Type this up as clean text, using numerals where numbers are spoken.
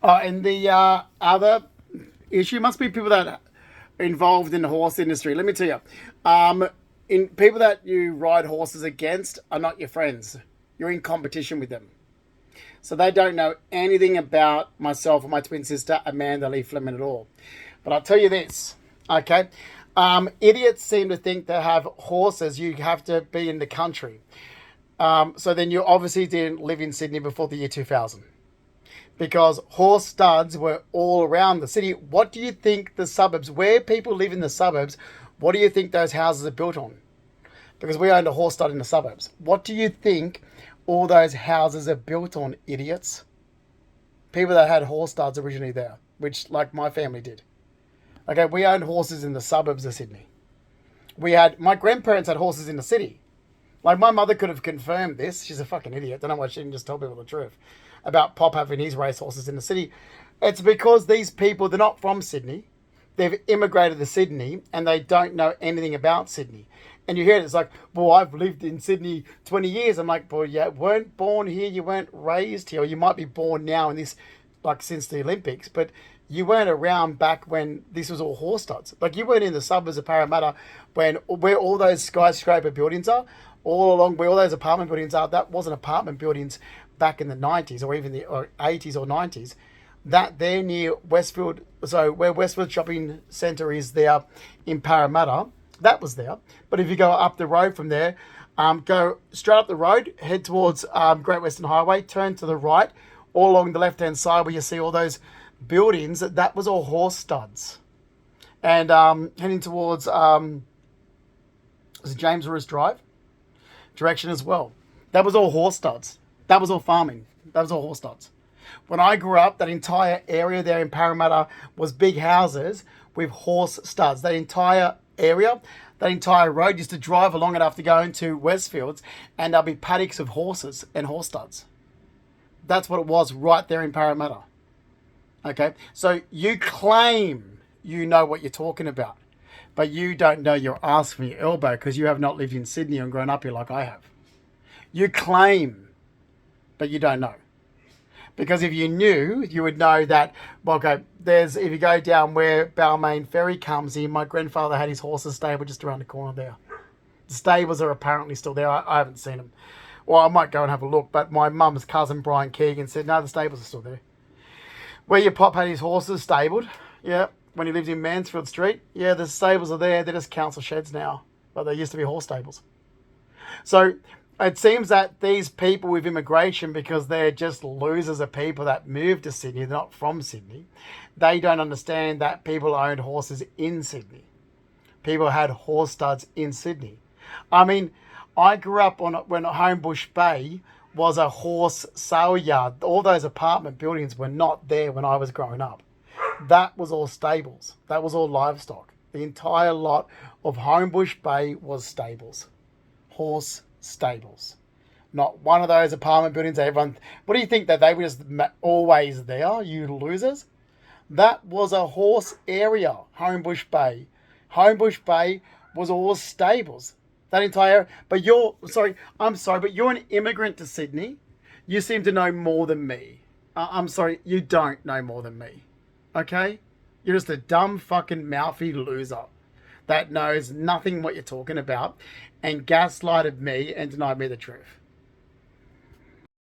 And the other issue must be people that are involved in the horse industry. Let me tell you, in people that you ride horses against are not your friends. You're in competition with them. So they don't know anything about myself or my twin sister, Amanda Lee Fleming, at all. But I'll tell you this, okay? Idiots seem to think to have horses, you have to be in the country. So then you obviously didn't live in Sydney before the year 2000. Because horse studs were all around the city. What do you think the suburbs, where people live in the suburbs, what do you think those houses are built on? Because we owned a horse stud in the suburbs. What do you think all those houses are built on, idiots? People that had horse studs originally there, which like my family did. Okay, we owned horses in the suburbs of Sydney. My grandparents had horses in the city. Like my mother could have confirmed this. She's a fucking idiot. Don't know why she didn't just tell people the truth about Pop having his racehorses in the city. It's because these people, they're not from Sydney. They've immigrated to Sydney and they don't know anything about Sydney. And you hear it, it's like, well, I've lived in Sydney 20 years. I'm like, well, you weren't born here, you weren't raised here. Or you might be born now in this, like since the Olympics, but you weren't around back when this was all horse studs. Like you weren't in the suburbs of Parramatta where all those skyscraper buildings are, all along where all those apartment buildings are. That wasn't apartment buildings back in the 90s or even the 80s or 90s. That they're near Westfield, so where Westfield Shopping Centre is there in Parramatta, that was there. But if you go up the road from there, go straight up the road, head towards Great Western Highway, turn to the right, all along the left-hand side where you see all those buildings, that was all horse studs. And heading towards James Roos Drive direction as well. That was all horse studs. That was all farming. That was all horse studs. When I grew up, that entire area there in Parramatta was big houses with horse studs. That entire area, that entire road used to drive along enough to go into Westfields and there'll be paddocks of horses and horse studs. That's what it was right there in Parramatta. Okay, so you claim you know what you're talking about, but you don't know your ass from your elbow because you have not lived in Sydney and grown up here like I have. You claim, but you don't know. Because if you knew, you would know that, well, okay, if you go down where Balmain Ferry comes in, my grandfather had his horses stable just around the corner there. The stables are apparently still there. I haven't seen them. Well, I might go and have a look, but my mum's cousin, Brian Keegan, said, no, the stables are still there. Where your pop had his horses stabled, yeah, when he lived in Mansfield Street, yeah, the stables are there. They're just council sheds now, but they used to be horse stables. So it seems that these people with immigration, because they're just losers of people that moved to Sydney, they're not from Sydney, they don't understand that people owned horses in Sydney. People had horse studs in Sydney. I mean, I grew up when Homebush Bay was a horse sale yard. All those apartment buildings were not there when I was growing up. That was all stables. That was all livestock. The entire lot of Homebush Bay was stables. Horse stables. Not one of those apartment buildings that everyone... What do you think, that they were just always there, you losers? That was a horse area, Homebush Bay. Homebush Bay was all stables. That entire... But I'm sorry, but you're an immigrant to Sydney. You seem to know more than me. I'm sorry, you don't know more than me. Okay? You're just a dumb fucking mouthy loser that knows nothing what you're talking about and gaslighted me and denied me the truth.